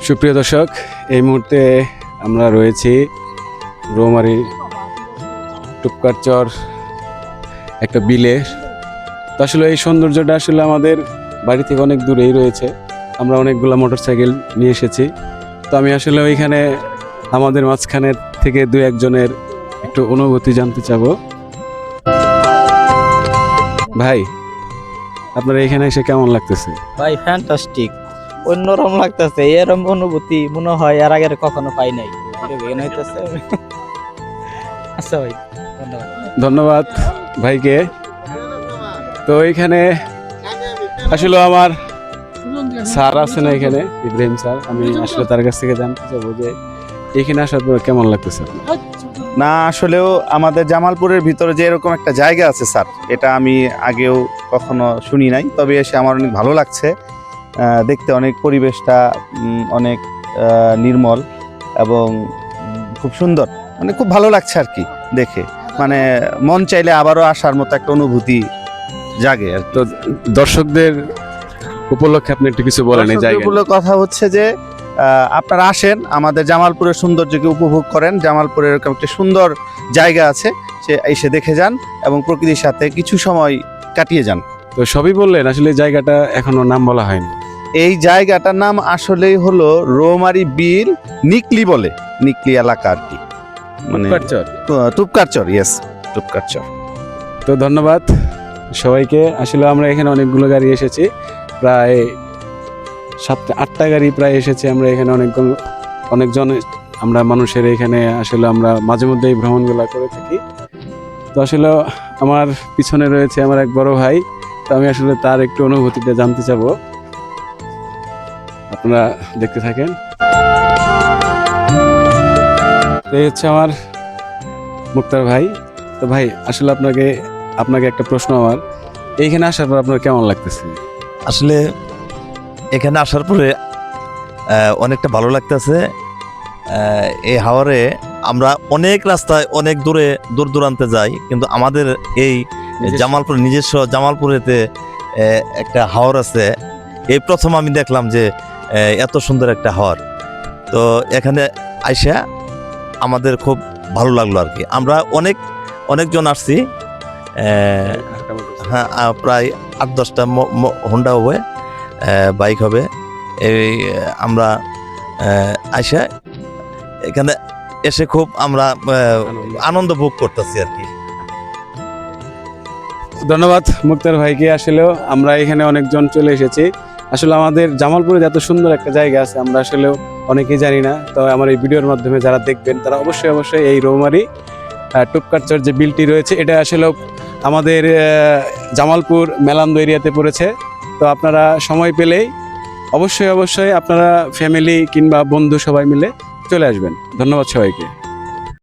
সুপ্রিয় দর্শক, এই মুহূর্তে আমরা রয়েছি রৌমারী টুপকারচর একটা বিলে। তো আসলে এই সৌন্দর্যটা আসলে আমাদের বাড়ি থেকে অনেক দূরেই রয়েছে। আমরা অনেকগুলো মোটরসাইকেল নিয়ে এসেছি। তো আমি আসলে ওইখানে আমাদের মাঝখানে থেকে দু একজনের একটু অনুভূতি জানতে চাবো। ভাই, আপনার এখানে এসে কেমন লাগতেছে? ভাই ফ্যান্টাস্টিক, অন্যরকম লাগতেছে। এরকম অনুভূতি মনে হয় এর আগে কখনো পাই নাই। আচ্ছা ভাই, ধন্যবাদ। ধন্যবাদ ভাইকে। তো এখানে আসলে আমার স্যার আছে না এখানে, ইব্রাহিম স্যার, আমি আসলে তার কাছ থেকে জানতে চাবো যে এখানে আসার পর কেমন লাগতেছে আপনার? না, আসলেও আমাদের জামালপুরের ভিতরে যে এরকম একটা জায়গা আছে স্যার, এটা আমি আগেও কখনো শুনি নাই, তবে এসে আমার অনেক ভালো লাগছে। দেখতে অনেক পরিবেশটা অনেক নির্মল এবং খুব সুন্দর, মানে খুব ভালো লাগছে আর কি দেখে। মানে মন চাইলে আবারও আসার মতো একটা অনুভূতি জাগে আর কি। তো দর্শকদের উপলক্ষে আপনি একটু কিছু বলেন এই জায়গায়। দর্শকদের কথা হচ্ছে যে আপনারা আসেন, আমাদের জামালপুরের সৌন্দর্যকে উপভোগ করেন। জামালপুরের এরকম একটা সুন্দর জায়গা আছে, সে এসে দেখে যান এবং প্রকৃতির সাথে কিছু সময় কাটিয়ে যান। তো সবই বললেন, আসলে এই জায়গাটা এখনো নাম বলা হয়নি। এই জায়গাটার নাম আসলেই হলো রৌমারী বিল নিকলি বলে, নিকলি এলাকা আর কি, মানে টুপকারচর। ইয়েস, টুপকারচর। তো ধন্যবাদ সবাইকে। আসলে আমরা এখানে অনেকগুলো গাড়ি এসেছি, প্রায় 7-8টা গাড়ি প্রায় এসেছে। আমরা এখানে অনেকজন আমরা মানুষের এখানে আসলে আমরা মাঝে মধ্যে এই ভ্রমণগুলো করে থাকি। তো আসলে আমার পিছনে রয়েছে আমার এক বড় ভাই। তো আমি আসলে তার একটু অনুভূতিটা জানতে চাবো, আপনারা দেখতে থাকেন। এই হচ্ছে আমার মুক্তার ভাই। তো ভাই, আসলে আপনাকে একটা প্রশ্ন আমার, এইখানে আসার পর আপনার কেমন লাগতেছে? আসলে এখানে আসার পরে অনেকটা ভালো লাগতেছে। এই হাওরে আমরা অনেক রাস্তায় অনেক দূর দূরান্তে যাই, কিন্তু আমাদের এই নিজস্ব জামালপুরেতে একটা হাওর আছে। এই প্রথম আমি দেখলাম যে এত সুন্দর একটা হাওর। তো এখানে আইসা আমাদের খুব ভালো লাগলো আর কি। আমরা অনেকজন আসছি, হ্যাঁ, প্রায় 8-10টা হোন্ডা হবে, বাইক হবে। এই আমরা আইসা এখানে এসে খুব আমরা আনন্দ ভোগ করতেছি আর কি। ধন্যবাদ মুক্তার ভাইকে। আসলেও আমরা এখানে অনেকজন চলে এসেছি। আসলে আমাদের জামালপুরে এত সুন্দর একটা জায়গা আছে আমরা আসলেও অনেকেই জানি না। তো আমার এই ভিডিওর মাধ্যমে যারা দেখবেন তারা অবশ্যই এই রৌমারী টুপকারচর যে বিলটি রয়েছে, এটা আসলে আমাদের জামালপুর মেলান্দ এরিয়াতে পড়েছে। তো আপনারা সময় পেলেই অবশ্যই আপনারা ফ্যামিলি কিংবা বন্ধু সবাই মিলে চলে আসবেন। ধন্যবাদ সবাইকে।